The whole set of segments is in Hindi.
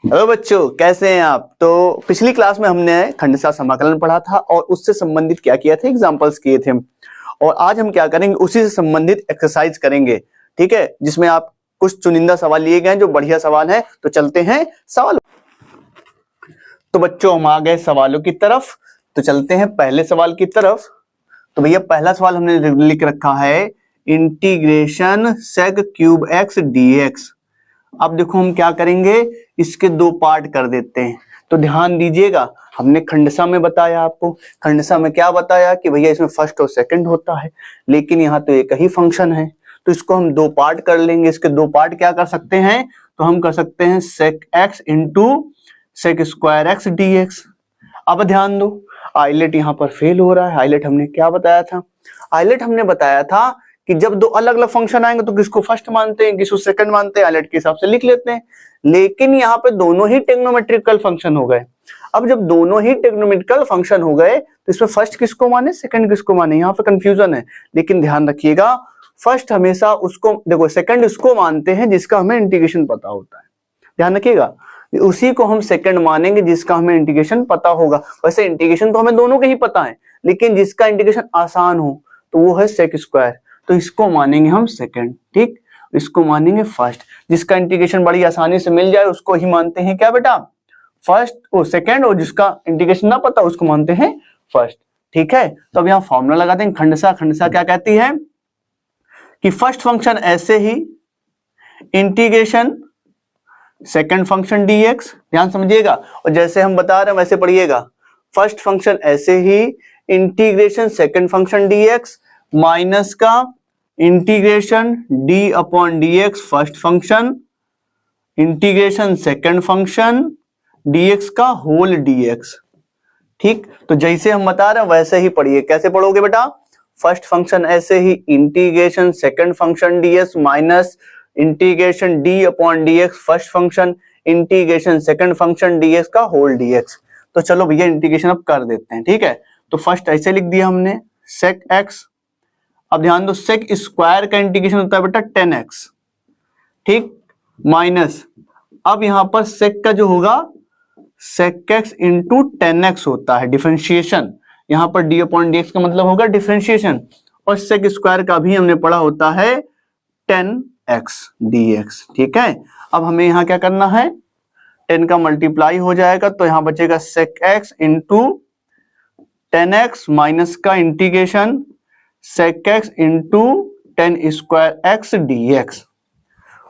हेलो बच्चों, कैसे हैं आप। तो पिछली क्लास में हमने खंडसा समाकलन पढ़ा था और उससे संबंधित क्या किया था, एग्जांपल्स किए थे। और आज हम क्या करेंगे, उसी से संबंधित एक्सरसाइज करेंगे, ठीक है, जिसमें आप कुछ चुनिंदा सवाल लिए गए हैं जो बढ़िया सवाल है। तो चलते हैं सवाल। तो बच्चों हम आ गए सवालों की तरफ, तो चलते हैं पहले सवाल की तरफ। तो भैया पहला सवाल हमने लिख रखा है integration sec cube X dx. अब देखो हम क्या करेंगे, इसके दो पार्ट कर देते हैं। तो ध्यान दीजिएगा, हमने खंडसा में बताया, आपको खंडसा में क्या बताया कि भैया इसमें फर्स्ट और सेकंड होता है, लेकिन यहाँ तो एक ही फंक्शन है, तो इसको हम दो पार्ट कर लेंगे। इसके दो पार्ट क्या कर सकते हैं, तो हम कर सकते हैं sec X into sec square X D X. अब ध्यान दो, आइलेट यहाँ पर फेल हो रहा है। आइलेट हमने क्या बताया था, आइलेट हमने बताया था कि जब दो अलग अलग फंक्शन आएंगे तो किसको फर्स्ट मानते हैं, किसको सेकंड मानते हैं, आइलेट के हिसाब से लिख लेते हैं। लेकिन यहाँ पे दोनों ही टेक्नोमेट्रिकल फंक्शन हो गए। अब जब दोनों ही टेक्नोमेट्रिकल फंक्शन हो गए तो इसमें फर्स्ट किसको माने, सेकंड किसको माने, यहाँ पे कंफ्यूजन है। लेकिन ध्यान रखिएगा, फर्स्ट हमेशा उसको, देखो सेकंड उसको मानते हैं जिसका हमें इंटीग्रेशन पता होता है। ध्यान रखिएगा, उसी को हम सेकंड मानेंगे जिसका हमें इंटीग्रेशन पता होगा। वैसे इंटीग्रेशन तो हमें दोनों के ही पता है, लेकिन जिसका इंटीग्रेशन आसान हो तो वो है सेक स्क्वायर, तो इसको मानेंगे हम सेकंड। ठीक, इसको मानेंगे फर्स्ट। जिसका इंटीग्रेशन बड़ी आसानी से मिल जाए उसको ही मानते हैं क्या बेटा, फर्स्ट और सेकंड, और जिसका इंटीग्रेशन ना पता उसको मानते हैं फर्स्ट। ठीक है, तो अब यहाँ फॉर्मूला लगाते हैं। खंडसा क्या कहती है कि फर्स्ट फंक्शन ऐसे ही इंटीग्रेशन सेकंड फंक्शन dx। ध्यान समझिएगा, और जैसे हम बता रहे हैं वैसे पढ़िएगा। फर्स्ट फंक्शन ऐसे ही integration second function dx minus का integration d upon dx first function integration second function dx का होल dx। ठीक, तो जैसे हम बता रहे हैं वैसे ही पढ़िए। कैसे पढ़ोगे बेटा, फर्स्ट फंक्शन ऐसे ही integration second function ds minus integration d upon dx first function integration second function dx का होल dx। तो चलो भैया इंटीग्रेशन अब कर देते हैं। ठीक है, तो फर्स्ट ऐसे लिख दिया हमने सेक x। अब ध्यान दो, सेक स्क्वायर का इंटीग्रेशन होता है बेटा 10x। ठीक, माइनस अब यहां पर सेक का जो होगा सेक x इंटू 10x होता है डिफरेंशिएशन। यहां पर d अपॉन dx का मतलब होगा डिफरेंशिएशन, और सेक स्क्वायर का भी हमने पढ़ा होता है 10x dx। ठीक है, अब हमें यहां क्या करना है, 10 का मल्टीप्लाई हो जाएगा तो यहां बचेगा sec x into 10x minus का integration sec x into 10 square x dx,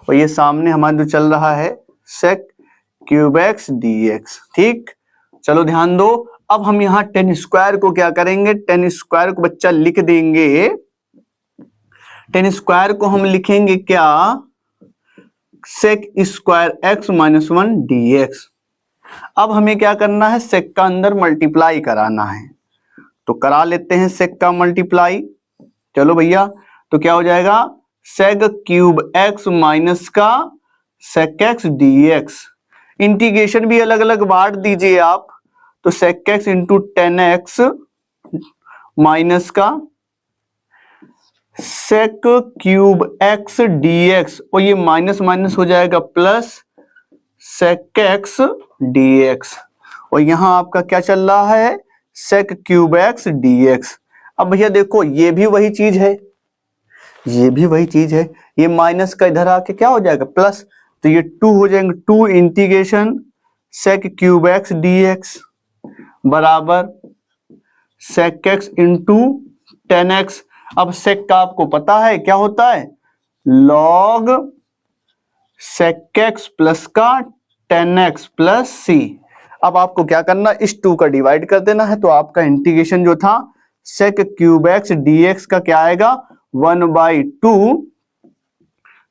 और ये सामने हमारा जो चल रहा है सेक क्यूब x dx। ठीक, चलो ध्यान दो, अब हम यहाँ 10 स्क्वायर को क्या करेंगे, 10 स्क्वायर को बच्चा लिख देंगे। 10 स्क्वायर को हम लिखेंगे क्या, sec square x minus 1 dx। अब हमें क्या करना है, सेक का अंदर मल्टीप्लाई कराना है, तो करा लेते हैं सेक का मल्टीप्लाई। चलो भैया, तो क्या हो जाएगा, सेक क्यूब x माइनस का सेक x dx। इंटीग्रेशन भी अलग अलग बांट दीजिए आप, तो सेक x इंटू 10x माइनस का सेक क्यूब x dx, और ये माइनस माइनस हो जाएगा प्लस सेक x dx, और यहां आपका क्या चल रहा है, सेक क्यूब x dx। अब भैया देखो ये भी वही चीज है, ये भी वही चीज है, ये माइनस का इधर आके क्या हो जाएगा प्लस, तो ये 2 हो जाएंगे, 2 integration sec cube x dx बराबर सेक x इंटू 10x। अब सेक का आपको पता है क्या होता है, लॉग सेक x प्लस का 10x प्लस c। अब आपको क्या करना, इस 2 का डिवाइड कर देना है, तो आपका इंटीग्रेशन जो था सेक क्यूब x dx का क्या आएगा, 1/2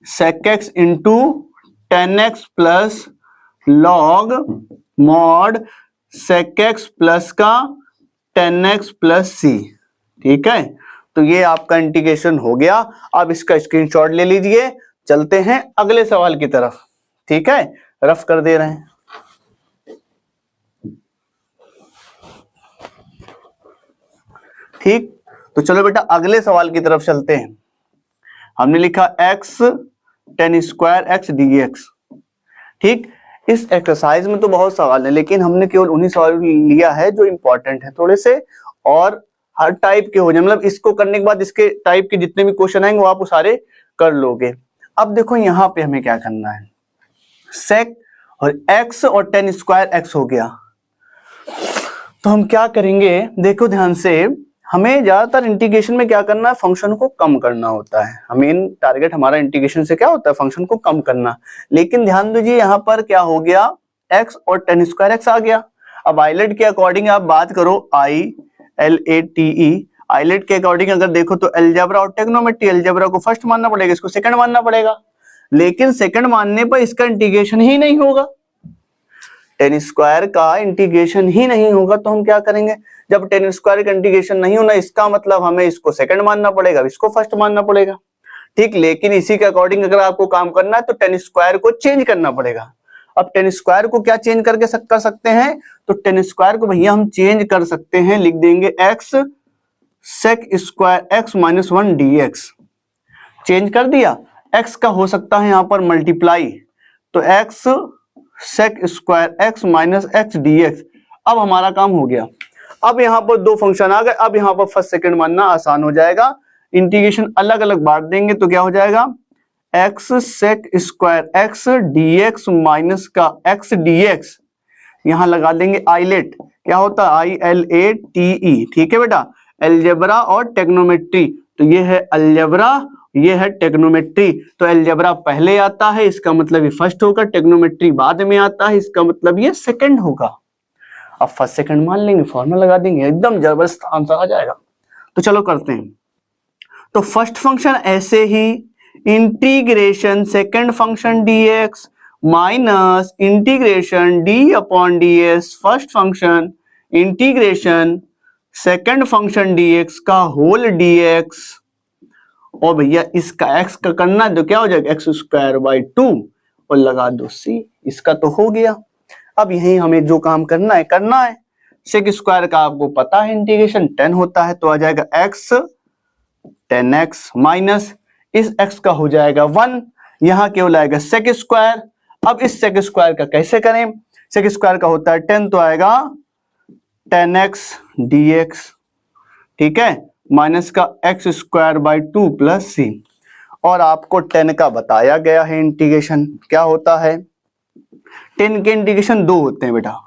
sec x into 10x plus log mod sec x plus का 10x प्लस c। ठीक है, तो ये आपका इंटीग्रेशन हो गया। अब इसका स्क्रीनशॉट ले लीजिए, चलते हैं अगले सवाल की तरफ। ठीक है, रफ कर दे रहे हैं। ठीक, तो चलो बेटा अगले सवाल की तरफ चलते हैं। हमने लिखा x 10 स्क्वायर x dx। ठीक, इस एक्सरसाइज में तो बहुत सवाल है, लेकिन हमने केवल उन्हीं सवाल लिया है जो इंपॉर्टेंट है थोड़े से, और हर टाइप के हो जाए, मतलब इसको करने के बाद इसके टाइप के जितने भी क्वेश्चन आएंगे वो आप वो सारे कर लोगे। अब देखो यहाँ पे हमें क्या करना है, सेक और x और tan स्क्वायर x हो गया, तो हम क्या करेंगे, देखो ध्यान से, हमें ज्यादातर इंटीग्रेशन में क्या करना है, फंक्शन को कम करना होता है। मेन टारगेट हमारा इंटीग्रेशन से क्या होता है, फंक्शन को कम करना। लेकिन ध्यान दीजिए यहाँ पर क्या हो गया, x और tan स्क्वायर x आ गया। अब आइलेट के अकॉर्डिंग आप बात करो, ILATE, आइलेट के अकॉर्डिंग अगर देखो तो अलजेब्रा और ट्रिग्नोमेट्री, अलजेब्रा को फर्स्ट मानना पड़ेगा, इसको सेकंड मानना पड़ेगा, लेकिन सेकंड मानने पर इसका इंटीग्रेशन ही नहीं होगा, tan स्क्वायर का इंटीग्रेशन ही नहीं होगा। तो हम क्या करेंगे, जब tan स्क्वायर का इंटीग्रेशन नहीं होना, इसका मतलब हमें इसको सेकंड मानना पड़ेगा, इसको फर्स्ट मानना पड़ेगा, ठीक। लेकिन इसी के अकॉर्डिंग अगर आपको काम करना है तो tan स्क्वायर को चेंज करना पड़ेगा। अब tan स्क्वायर को क्या चेंज करके कर सकते हैं, तो tan स्क्वायर को भैया हम चेंज कर सकते हैं, लिख देंगे x sec square x minus 1 dx, change कर दिया। x का हो सकता है यहां पर मल्टीप्लाई, तो x sec square x minus x dx। अब हमारा काम हो गया। अब यहां पर दो फंक्शन आ गए, अब यहां पर फर्स्ट सेकंड मानना आसान हो जाएगा, इंटीग्रेशन अलग अलग बांट देंगे तो क्या हो जाएगा, x sec square x dx minus का x dx, यहां लगा देंगे आइलेट, क्या होता है ILATE, ठीक है बेटा, अलजेब्रा और टेक्नोमेट्री। तो ये है अलजेब्रा, ये है टेक्नोमेट्री। तो अलजेब्रा पहले आता है, इसका मतलब ये फर्स्ट होगा, टेक्नोमेट्री बाद में आता है, इसका मतलब ये सेकंड होगा। अब फर्स्ट सेकंड मान लेंगे, फॉर्मूला लगा देंगे, एकदम जबरदस्त आंसर आ जाएगा। तो चलो करते हैं। तो फर्स्ट फंक्शन ऐसे ही, integration second function dx minus integration d upon ds first function integration second function dx का होल dx, और भैया इसका x का करना तो क्या हो जाएगा, x स्क्वायर बाई 2 और लगा दो c, इसका तो हो गया। अब यही हमें जो काम करना है, सेक स्क्वायर का आपको पता है इंटीग्रेशन 10 होता है, तो आ जाएगा x 10x माइनस इस x का हो जाएगा 1, यहां केवल आएगा सेक स्क्वायर। अब इस सेक स्क्वायर का कैसे करें, सेक स्क्वायर का होता है 10, तो आएगा 10x dx, ठीक है, माइनस का x square by 2 plus c। और आपको 10 का बताया गया है इंटीग्रेशन क्या होता है, 10 के इंटीग्रेशन 2 होते हैं बेटा,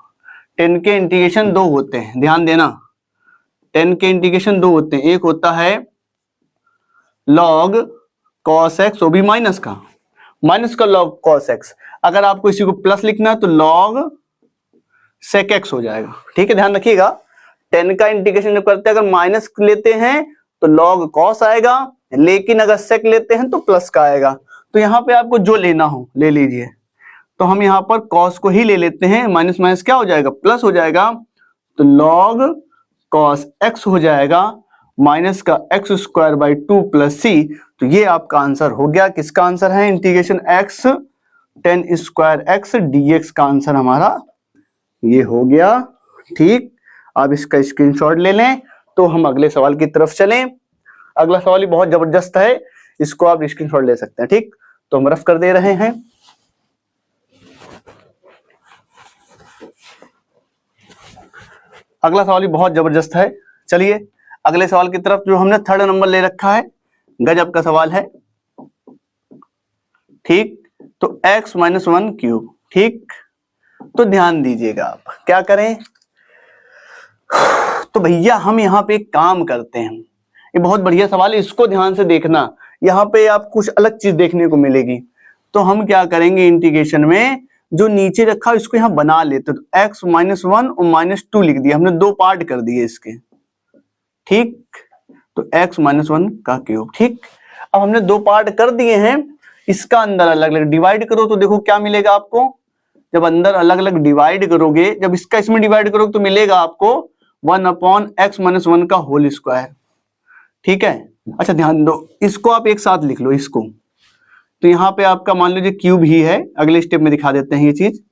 10 के इंटीग्रेशन 2 होते हैं, ध्यान देना, 10 के इंटीग्रेशन 2 होते हैं, एक होता है log cos x, वो भी माइनस का log cos x, अगर आपको इसी को प्लस लिखना है तो log sec x हो जाएगा, ठीक है, ध्यान रखिएगा। 10 का इंटीग्रेशन जब करते हैं, अगर माइनस लेते हैं तो log cos आएगा, लेकिन अगर sec लेते हैं तो प्लस का आएगा। तो यहाँ पे आपको जो लेना हो ले लीजिए, तो हम यहाँ पर cos को ही ले लेते हैं, माइनस माइनस क्या हो जाएगा, प्लस हो जाएगा, तो log cos x हो जाएगा माइनस का x square by 2 plus c। तो ये आपका आंसर हो गया, किसका आंसर है, integration x 10 square x dx का आंसर हमारा ये हो गया, ठीक। आप इसका स्क्रीनशॉट ले लें, तो हम अगले सवाल की तरफ चलें। अगला सवाल ही बहुत जबरदस्त है, इसको आप स्क्रीनशॉट ले सकते हैं, ठीक। तो हम रफ कर दे रहे हैं। अगला सवाल ही बहुत जबरदस्त है, चलिए अगले सवाल की तरफ, जो हमने थर्ड नंबर ले रखा है, गजब का सवाल है, ठीक। तो x माइनस 1 क्यूब, ठीक। तो ध्यान दीजिएगा, आप क्या करें, तो भैया हम यहाँ पे एक काम करते हैं, ये बहुत बढ़िया सवाल है, इसको ध्यान से देखना, यहाँ पे आप कुछ अलग चीज देखने को मिलेगी। तो हम क्या करेंगे, इंटीग्रेशन में जो नीचे रखा इसको यहाँ बना लेते, तो x माइनस 1 और माइनस 2 लिख दिया हमने, दो पार्ट कर दिए इसके, ठीक। तो x माइनस 1 का क्यूब, ठीक। अब हमने दो पार्ट कर दिए हैं, इसका अंदर अलग अलग डिवाइड करो तो देखो क्या मिलेगा आपको, जब अंदर अलग अलग डिवाइड करोगे, जब इसका इसमें डिवाइड करोगे तो मिलेगा आपको 1 अपॉन x माइनस 1 का होल स्क्वायर, ठीक है। अच्छा ध्यान दो, इसको आप एक साथ लिख लो इसको, तो यहाँ पे आपका मान लीजिए क्यूब ही है, अगले स्टेप में दिखा देते हैं ये चीज,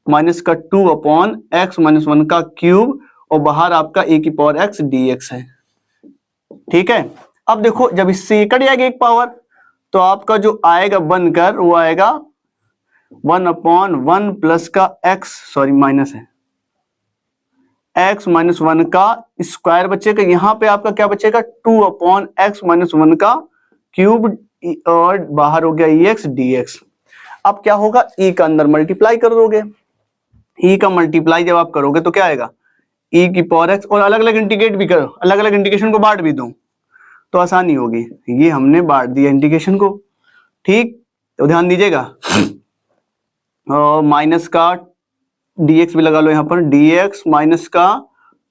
माइनस का 2 अपॉन x माइनस 1 का क्यूब, और बाहर आपका a की पावर x dx है, ठीक है। अब देखो जब इससे ये कट जाएगा एक पावर, तो आपका जो आएगा बनकर वो आएगा 1/1 प्लस का x, सॉरी माइनस है, x माइनस 1 का स्क्वायर बचेगा। यहाँ पे आपका क्या बचेगा, 2/x माइनस 1 का क्यूब, और बाहर हो गया ex dx। अब क्या होगा, e का अंदर मल्टीप्लाई कर दोगे, e का मल्टीप्लाई जब आप करोगे तो क्या आएगा, e की पावर x, और अलग अलग इंटीग्रेट भी करो, अलग अलग इंटीग्रेशन को बांट भी दो तो आसानी होगी। ये हमने बांट दिया इंटीग्रेशन को, ठीक, तो ध्यान दीजिएगा। और माइनस का dx भी लगा लो यहाँ पर, dx माइनस का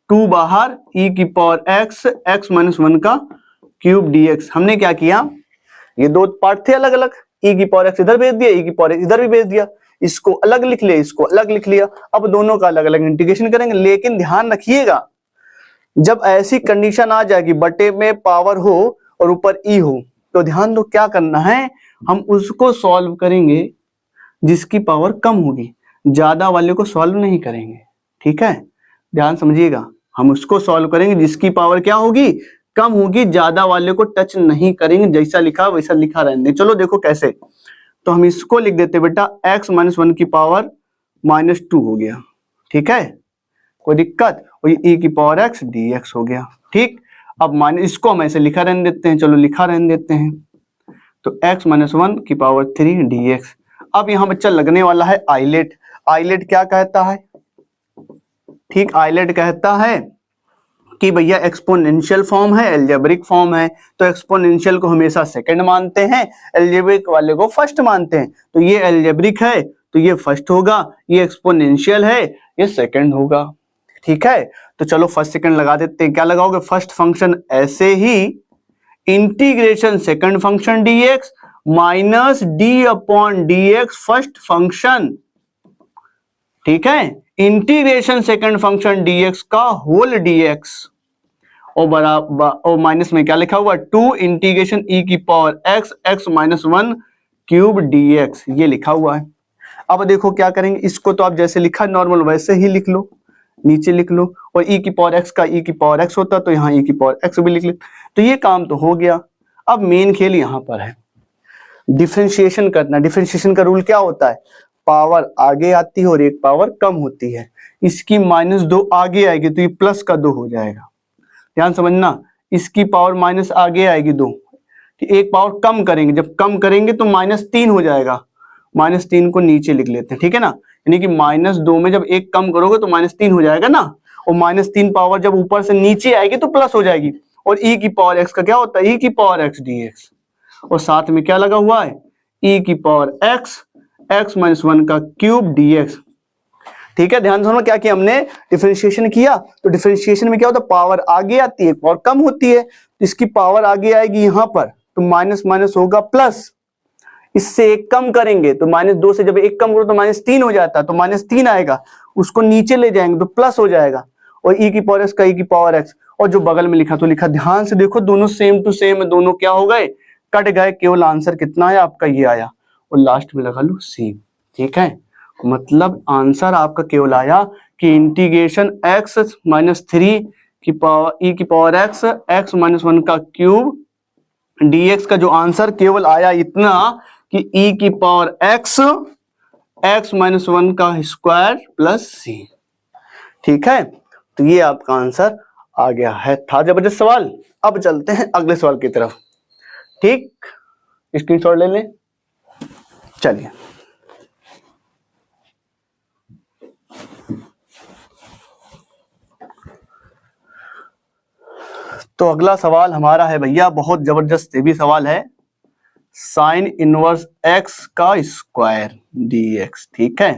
2 बाहर, e की पावर x, x माइनस 1 का क्यूब dx। हमने क्या किया, ये दो पार्ट थे अलग अलग, e की पावर x इधर भेज दिया, e की पावर x इधर भी भेज दिया, इसको अलग लिख लिया, इसको अलग लिख लिया। अब दोनों का अलग अलग इंटीग्रेशन करेंगे, लेकिन ध्यान रखिएगा जब ऐसी कंडीशन आ जाएगी बटे में पावर हो और ऊपर e हो, तो ध्यान दो क्या करना है, हम उसको सॉल्व करेंगे जिसकी पावर कम होगी, ज्यादा वाले को सॉल्व नहीं करेंगे, ठीक है, ध्यान समझिएगा। हम उसको सॉल्व करेंगे जिसकी पावर क्या होगी, कम होगी, ज्यादा वाले को टच नहीं करेंगे, जैसा लिखा वैसा लिखा रहने। चलो देखो कैसे, तो हम इसको लिख देते बेटा x माइनस 1 की पावर -2 हो गया, ठीक है, कोई दिक्कत, और e की पावर x dx हो गया, ठीक। अब माइनस, इसको हम ऐसे लिखा रहने देते हैं, चलो लिखा रहने देते हैं, तो x माइनस 1 की पावर 3 dx। अब यहाँ बच्चा लगने वाला है आइलेट। आइलेट क्या कहता है, ठीक, आइलेट कहता है कि भैया एक्सपोनेंशियल फॉर्म है, एल्जेब्रिक फॉर्म है, तो एक्सपोनेंशियल को हमेशा सेकंड मानते हैं, एल्जेब्रिक वाले को फर्स्ट मानते हैं। तो ये एल्जेब्रिक है तो ये फर्स्ट होगा, ये एक्सपोनेंशियल है ये सेकंड होगा, ठीक है। तो चलो फर्स्ट सेकंड लगा देते हैं, क्या लगाओगे, फर्स्ट फंक्शन ऐसे ही integration second function dx minus d/dx first function, ठीक है, इंटीग्रेशन सेकंड फंक्शन dx का होल dx, और बराबर और माइनस में क्या लिखा हुआ, 2 इंटीग्रेशन e की power x, x minus 1 cube dx, ये लिखा हुआ है। अब देखो क्या करेंगे, इसको तो आप जैसे लिखा नॉर्मल वैसे ही लिख लो, नीचे लिख लो, और e की पावर x का e की पावर x होता तो यहाँ e की पावर x भी लिख ले, तो ये काम तो हो गया। अब मेन खेल यहाँ पर है डिफरेंशिएशन करना। डिफरेंशिएशन का रूल क्या होता है, पावर आगे आती है और एक पावर कम होती है, इसकी -2 आगे आएगी तो ये प्लस का 2 हो जाएगा, ध्यान समझना, इसकी पावर माइनस आगे आएगी 2, एक पावर कम करेंगे, जब कम करेंगे तो -3 हो जाएगा, -3 को नीचे लिख लेते हैं, ठीक है ना, यानी कि -2 में जब एक कम करोगे तो -3 हो जाएगा ना, और -3 पावर जब ऊपर से नीचे आएगी तो प्लस हो जाएगी, और e की पावर x का क्या होता है, e की पावर x dx, और साथ में क्या लगा हुआ है, e की पावर x, x माइनस 1 का क्यूब dx, ठीक है। ध्यान सुनो क्या किया हमने, डिफरेंशिएशन किया, तो डिफरेंशिएशन में क्या होता है, पावर आगे आती है और कम होती है, तो इसकी पावर आगे आएगी यहाँ पर, तो माइनस माइनस होगा प्लस, इससे एक कम करेंगे तो -2 से जब एक कम करो तो -3 हो जाता है, तो -3 आएगा, उसको नीचे ले जाएंगे तो प्लस हो जाएगा, और e की पावर x का e की पावर x, और जो बगल में लिखा तो लिखा, ध्यान से देखो दोनों सेम टू सेम है, दोनों क्या हो गए, कट गए, केवल आंसर कितना है आपका ये आया, और लास्ट में लगा लो c, ठीक है, मतलब आंसर आपका केवल आया कि इंटीग्रेशन x माइनस 3 की पावर e की पावर x, x माइनस 1 का क्यूब dx का जो आंसर केवल आया इतना कि e की पावर x, x माइनस 1 का स्क्वायर प्लस c, ठीक है। तो ये आपका आंसर आ गया है, था जबरदस्त सवाल। अब चलते हैं अगले सवाल की तरफ, ठीक, स्क्रीनशॉट ले लें, चलिए। तो अगला सवाल हमारा है भैया बहुत जबरदस्त, ये भी सवाल है, साइन इनवर्स x का स्क्वायर dx, ठीक है।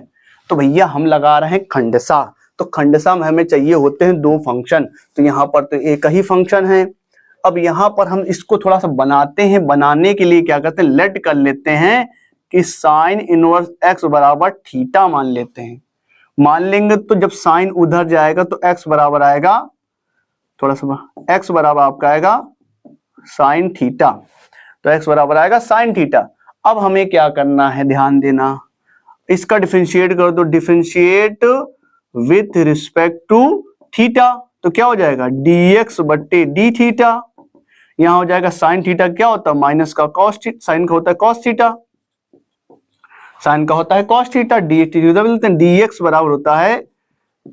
तो भैया हम लगा रहे हैं खंडसा, तो खंडसा में हमें चाहिए होते हैं 2 फंक्शन, तो यहाँ पर तो एक ही फंक्शन है। अब यहाँ पर हम इसको थोड़ा सा बनाते हैं, बनाने के लिए क्या करते हैं, लेट कर लेते हैं कि साइन इनवर्स x बराबर थीटा मान लेते हैं। मान लेंगे तो जब साइन उधर जाएगा तो x बराबर आएगा, थोड़ा सा x बराबर आपका आएगा साइन थीटा, तो x बराबर आएगा साइन थीटा। अब हमें क्या करना है, ध्यान देना, इसका डिफरेंशिएट कर दो, differentiate with respect to theta, तो क्या हो जाएगा dx बट्टे डी थीटा, यहां हो जाएगा साइन थीटा क्या होता है माइनस का कॉस थीटा, साइन का होता है कॉस थीटा, साइन का होता है cos थीटा, dx बराबर होता है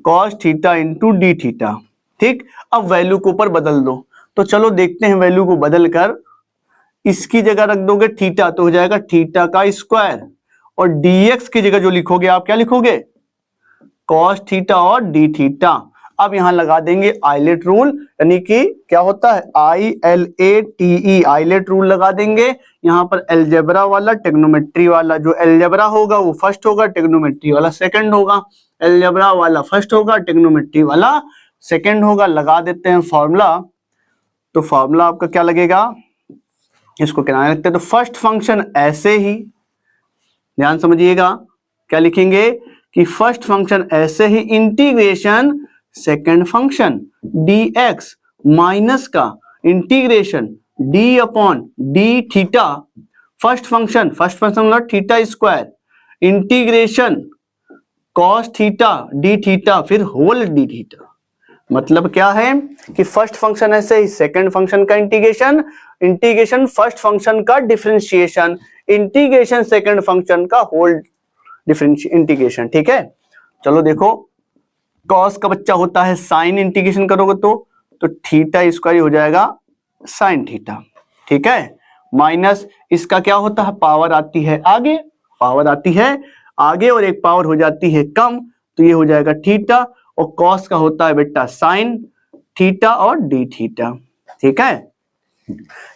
cos theta into D theta. ठीक, अब वैल्यू को ऊपर बदल दो, तो चलो देखते हैं वैल्यू को बदल कर, इसकी जगह रख दोगे थीटा तो हो जाएगा थीटा का स्क्वायर, और dx की जगह जो लिखोगे आप क्या लिखोगे, cos थीटा और डी थीटा। अब यहां लगा देंगे आइलेट रूल, यानी कि क्या होता है ILATE, आइलेट रूल लगा देंगे। यहां पर एलजेब्रा वाला टेक्नोमेट्री वाला, जो एलजेब्रा होगा वो फर्स्ट होगा, टेक्नोमेट्री वाला सेकंड होगा। एलजेब्रा वाला फर्स्ट होगा, टेक्नोमेट्री वाला सेकंड होगा। लगा देते हैं फॉर्मूला, तो फॉर्मूला आपका क्या लगेगा, इसको किनारे रखते हैं, तो फर्स्ट फंक्शन ऐसे ही, ध्यान समझिएगा क्या लिखेंगे कि फर्स्ट फंक्शन ऐसे ही integration second function dx minus का integration d upon D theta, first function मतलब theta square, integration cos theta D theta, फिर होल डी थीटा। मतलब क्या है कि फर्स्ट फंक्शन ऐसे ही सेकंड फंक्शन का इंटीग्रेशन, इंटीग्रेशन फर्स्ट फंक्शन का डिफरेंशिएशन, इंटीग्रेशन सेकंड फंक्शन का होल इंटीग्रेशन। ठीक है, चलो देखो कॉस का बच्चा होता है साइन, इंटीग्रेशन करोगे तो थीटा स्क्वायर हो जाएगा साइन थीटा। ठीक है, माइनस इसका क्या होता है, पावर आती है आगे, पावर आती है आगे और एक पावर हो जाती है कम, तो ये हो जाएगा थीटा, और कॉस का होता है बेटा साइन थीटा और डी थीटा। ठीक है,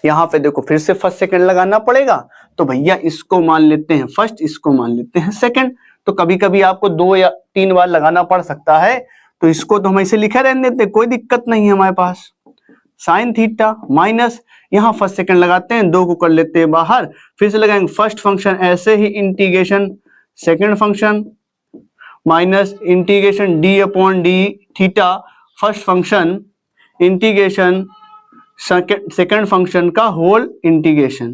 यहां पे देखो फिर से फर्स्ट सेकंड लगाना पड़ेगा, तो भैया इसको मान लेते हैं फर्स्ट, इसको मान लेते हैं सेकंड। तो कभी कभी आपको 2 या 3 बार लगाना पड़ सकता है, तो इसको तो हम ऐसे लिखे रहने देते, कोई दिक्कत नहीं है हमारे पास। साइन थीटा माइनस, यहां फर्स्ट सेकंड लगाते हैं, 2 को कर लेते हैं बाहर, फिर से लगाएंगे फर्स्ट फंक्शन ऐसे ही integration second function minus integration D upon D theta, first function integration second function का होल इंटीग्रेशन।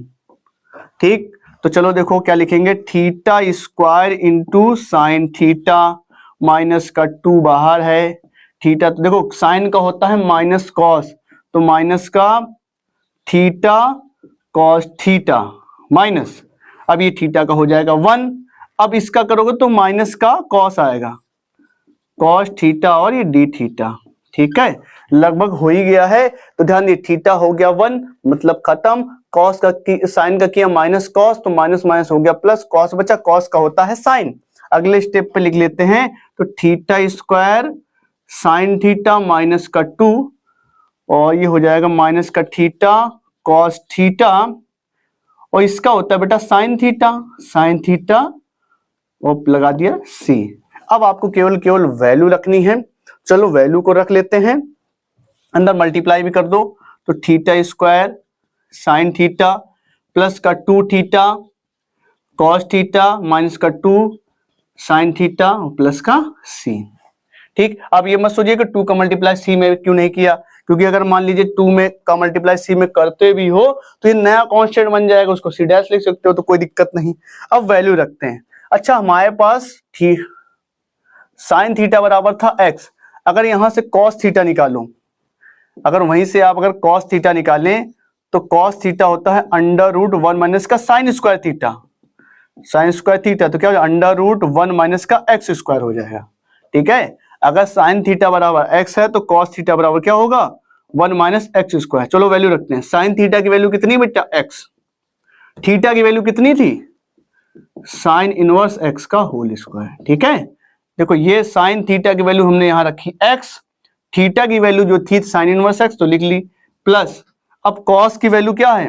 ठीक, तो चलो देखो क्या लिखेंगे, theta square into sine theta, minus का 2 बाहर है, थीटा तो देखो साइन का होता है माइनस कॉस, तो माइनस का थीटा कॉस थीटा माइनस, अब ये थीटा का हो जाएगा 1, अब इसका करोगे तो माइनस का कॉस आएगा, कॉस थीटा और ये डी थीटा। ठीक है, लगभग हो ही गया है, तो ध्यान दिए थीटा हो गया 1 मतलब खत्म, कॉस का साइन का किया माइनस कॉस, तो माइनस माइनस हो गया प्लस, कॉस बचा, कॉस का होता है साइन। अगले स्टेप पे लिख लेते हैं, तो theta square sine theta minus का 2, और ये हो जाएगा माइनस का थीटा कॉस थीटा, और इसका होता है बेटा साइन थीटा और लगा दिया सी। अब आपको केवल वैल्यू रखनी है, चलो वैल्यू को रख लेते हैं, अंदर मल्टीप्लाई भी कर दो, तो theta square sine theta plus का 2 थीटा कॉस थीटा माइनस का 2 साइन थीटा प्लस का सी। ठीक, अब ये मत सोचिए कि 2 का मल्टीप्लाई सी में क्यों नहीं किया, क्योंकि अगर मान लीजिए 2 में का मल्टीप्लाई सी में करते भी हो तो ये नया कांस्टेंट बन जाएगा, उसको सी डैश लिख सकते हो, तो कोई दिक्कत नहीं। अब वैल्यू रखते हैं। अच्छा, हमारे पास थी साइन थीटा बराबर था x, अगर यहां से कॉस थीटा निकालो, अगर वहीं से आप अगर कॉस थीटा निकालें तो कॉस थीटा होता है अंडर रूट 1 माइनस का sine square theta, sine square theta तो क्या हो जाएगा अंडर रूट 1 माइनस का एक्स स्क्वायर हो जाएगा। ठीक है, अगर साइन थीटा बराबर x है तो कॉस थीटा बराबर क्या होगा 1 माइनस एक्स स्क्वायर। चलो वैल्यू रखते हैं, साइन थीटा की वैल्यू कितनी बेटा x, थीटा की वैल्यू कितनी थी साइन इनवर्स x का होल स्क्वायर। ठीक है, देखो ये साइन थीटा की वैल्यू हमने यहां रखी x, थीटा की वैल्यू जो थी साइन इनवर्स x तो लिख ली, प्लस अब कॉस की वैल्यू क्या है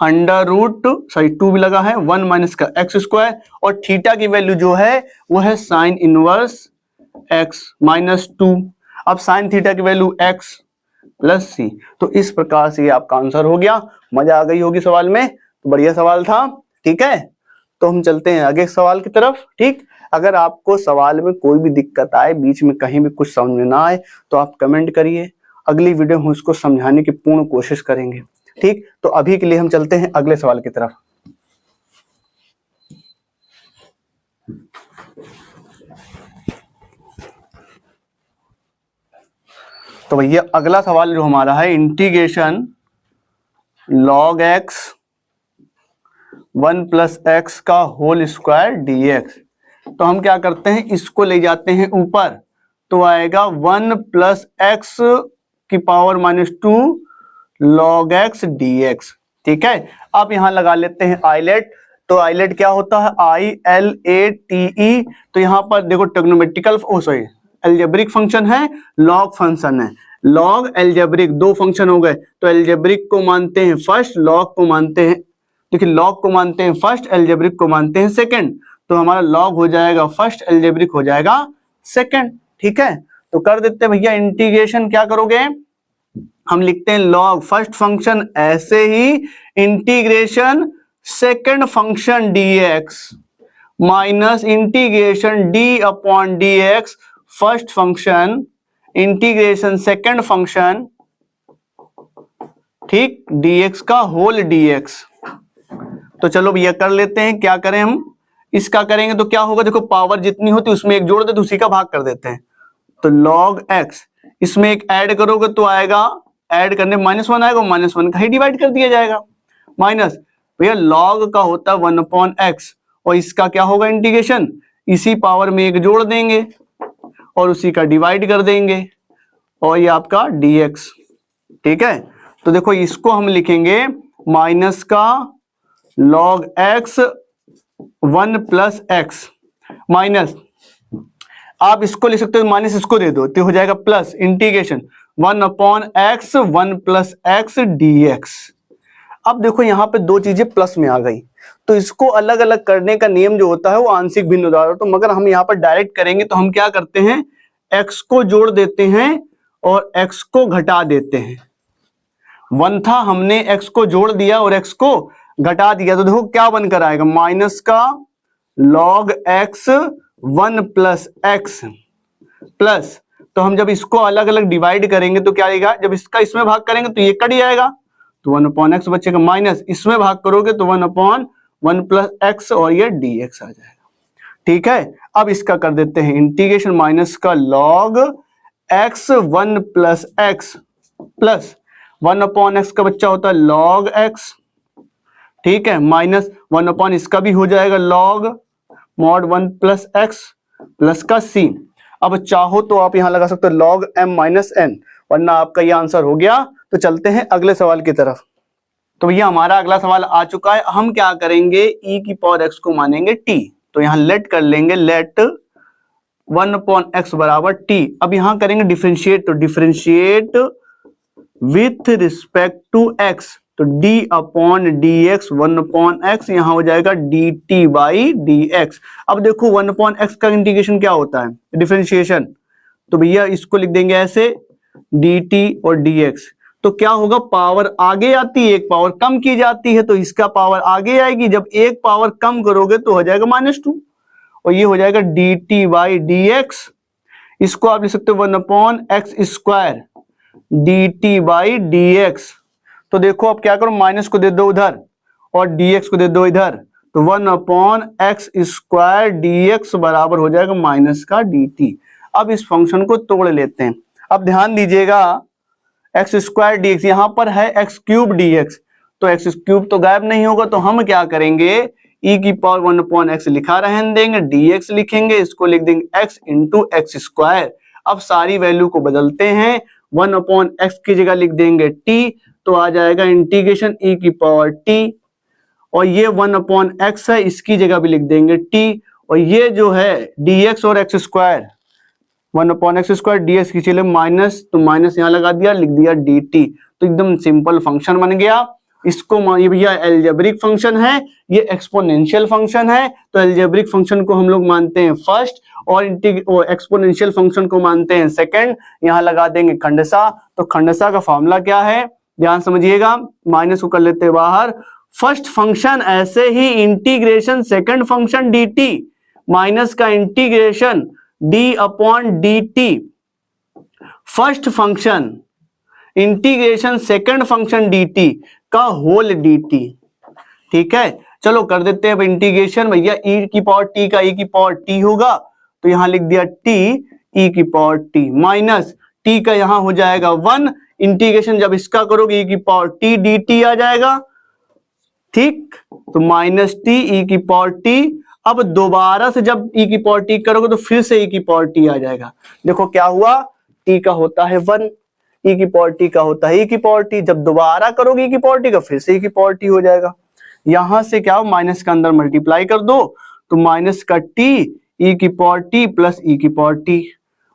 अंडर रूट 2 भी लगा है 1 माइनस का एक्स स्क्वायर, और थीटा की वैल्यू जो है वो है साइन इनवर्स x माइनस 2। अब साइन थीटा की वैल्यू x प्लस सी, तो इस प्रकार से ये आपका आंसर हो गया। मजा आ गई होगी सवाल में, तो बढ़िया सवाल था। ठीक है, तो हम चलते हैं आगे सवाल की तरफ। ठीक, अगर आपको सवाल में कोई भी दिक्कत आए, बीच में कहीं भी कुछ समझ में ना आए तो आप कमेंट करिए, अगली वीडियो हम उसको समझाने की पूर्ण कोशिश करेंगे। ठीक, तो अभी के लिए हम चलते हैं अगले सवाल की तरफ। तो भैया अगला सवाल जो हमारा है integration log x 1 plus x का होल स्क्वायर dx। तो हम क्या करते हैं, इसको ले जाते हैं ऊपर, तो आएगा 1 प्लस एक्स की पावर -2 log x dx। ठीक है, अब यहां लगा लेते हैं आइलेट। तो आइलेट क्या होता है, ILATE। तो यहां पर देखो ट्रिग्नोमेट्रिकल एल्जेब्रिक फंक्शन है, लॉग फंक्शन है। लॉग एल्जेब्रिक दो फंक्शन हो गए, तो एल्जेब्रिक को मानते हैं फर्स्ट, लॉग को मानते हैं, देखिए लॉग को मानते हैं फर्स्ट, एल्जेब्रिक को मानते हैं सेकंड। तो हमारा लॉग हो जाएगा फर्स्ट, एल्जेब्रिक हो जाएगा सेकंड। ठीक है, तो कर देते हैं भैया इंटीग्रेशन। क्या करोगे, हम लिखते हैं लॉग फर्स्ट फंक्शन ऐसे ही, integration second function dx minus integration d upon dx first function integration second function, ठीक, dx का होल dx। तो चलो भैया कर लेते हैं, क्या करें हम, इसका करेंगे तो क्या होगा, देखो पावर जितनी होती है उसमें एक जोड़ दे तो उसी का भाग कर देते हैं। तो log x, इसमें एक ऐड करोगे तो आएगा, ऐड करने -1 आएगा, -1 का ही डिवाइड कर दिया जाएगा। माइनस भैया log का होता है 1 अपॉन एक्स, और इसका क्या होगा इंटीग्रेशन, इसी पावर में एक जोड़ देंगे और उसी का डिवाइड कर देंगे, और ये आपका dx। ठीक है, तो देखो इसको हम लिखेंगे माइनस का log x 1 plus x, minus आप इसको लिख सकते हो, माइनस इसको दे दो तो हो जाएगा plus integration 1 upon x 1 plus x dx। अब देखो यहाँ पे दो चीजें प्लस में आ गई, तो इसको अलग अलग करने का नियम जो होता है वो आंशिक भिन्न उदाहरण। तो मगर हम यहाँ पर डायरेक्ट करेंगे तो हम क्या करते हैं, x को जोड़ देते हैं और x को घटा देते हैं। 1 था, हमने x को जोड़ दिया और x को घटा दिया, तो देखो क्या बनकर आएगा, माइनस का log x 1 plus x plus, तो हम जब इसको अलग अलग डिवाइड करेंगे तो क्या आएगा, जब इसका इसमें भाग करेंगे तो ये कट जाएगा, तो 1 अपॉन एक्स बचेगा, माइनस इसमें भाग करोगे तो 1 अपॉन 1 प्लस एक्स और ये dx आ जाएगा। ठीक है, अब इसका कर देते हैं इंटीग्रेशन, माइनस का log x 1 plus x plus 1 upon x का बच्चा होता है log x। ठीक है, माइनस 1 अपॉन इसका भी हो जाएगा log mod 1 plus x plus का c। अब चाहो तो आप यहां लगा सकते हो log m माइनस n, वरना आपका ये आंसर हो गया। तो चलते हैं अगले सवाल की तरफ। तो भैया हमारा अगला सवाल आ चुका है, हम क्या करेंगे, e की पावर x को मानेंगे t। तो यहां लेट कर लेंगे, लेट 1 अपॉन एक्स बराबर t। अब यहां करेंगे डिफरेंशिएट, तो differentiate with respect to x, तो d upon dx 1 upon X, यहां हो जाएगा dt बाई dx। अब देखो 1 अपॉन एक्स का इंटीग्रेशन क्या होता है, डिफरेंशिएशन, तो भैया इसको लिख देंगे ऐसे dt और dx। तो क्या होगा, पावर आगे आती है, एक पावर कम की जाती है, तो इसका पावर आगे आएगी, जब एक पावर कम करोगे तो हो जाएगा -2, और ये हो जाएगा dt बाई dx। इसको आप लिख सकते हो 1 upon x square dt by dx। तो देखो अब क्या करो, माइनस को दे दो उधर और dx को दे दो इधर, तो 1 अपॉन एक्स स्क्वायर dx बराबर हो जाएगा माइनस का dt। अब इस फंक्शन को तोड़ लेते हैं। अब ध्यान दीजिएगा, एक्स स्क्वायर dx यहां पर है एक्स क्यूब dx, तो एक्स क्यूब तो गायब नहीं होगा, तो हम क्या करेंगे, e की पावर 1 अपॉन एक्स लिखा रहने देंगे, dx लिखेंगे, इसको लिख देंगे x इंटू एक्स स्क्वायर। अब सारी वैल्यू को बदलते हैं, 1 अपॉन एक्स की जगह लिख देंगे t, तो आ जाएगा इंटीग्रेशन e की पावर t, और ये 1 अपॉन एक्स है, इसकी जगह भी लिख देंगे t, और ये जो है dx और x square 1 upon x square dx की चले माइनस, तो माइनस यहाँ लगा दिया, लिख दिया dt। तो एकदम सिंपल फंक्शन बन गया। इसको ये भैया एल्जेब्रिक फंक्शन है, ये एक्सपोनेंशियल फंक्शन है, तो एल्जेब्रिक फंक्शन को हम लोग मानते हैं फर्स्ट और एक्सपोनेंशियल फंक्शन को मानते हैं सेकंड। यहाँ लगा देंगे खंडसा, तो खंडसा का फॉर्मूला क्या है, ध्यान समझिएगा, माइनस को कर लेते हैं बाहर, फर्स्ट फंक्शन ऐसे ही integration second function dt minus का integration d upon dt first function integration second function dt का होल dt। ठीक है, चलो कर देते हैं अब इंटीग्रेशन। भैया e की पावर t का e की पावर t होगा, तो यहां लिख दिया t e की पावर t माइनस t का यहां हो जाएगा 1, इंटीग्रेशन जब इसका करोगे e की पावर t dt आ जाएगा, ठीक, तो माइनस टी ई की पावर टी। अब दोबारा से जब ई की पावर टी करोगे तो फिर से ई की पावर टी आ जाएगा। देखो क्या हुआ, टी का होता है 1, ई की पावर टी का होता है ई की पावर टी। जब दोबारा करोगे ई की पावर टी का, फिर से ई की पावर टी हो जाएगा। यहां से क्या हो, माइनस का अंदर मल्टीप्लाई कर दो तो माइनस का टी ई की पावर टी प्लस ई की पावर टी,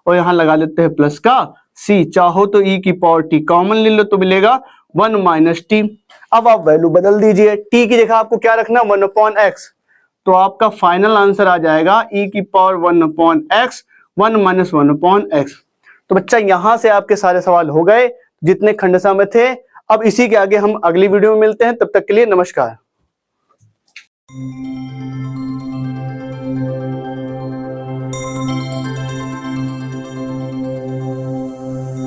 और यहां लगा लेते हैं प्लस का सी। चाहो तो ई की पावर टी कॉमन ले लो तो मिलेगा 1 माइनस टी। अब आप वैल्यू बदल दीजिए, टी की जगह आपको क्या रखना, 1 अपॉन एक्स। तो आपका फाइनल आंसर आ जाएगा ई की power 1 upon x, 1 minus 1 upon x. तो बच्चा यहां से आपके सारे सवाल हो गए जितने खंडसा में थे। अब इसी के आगे हम अगली वीडियो में मिलते हैं, तब तक के लिए नमस्कार।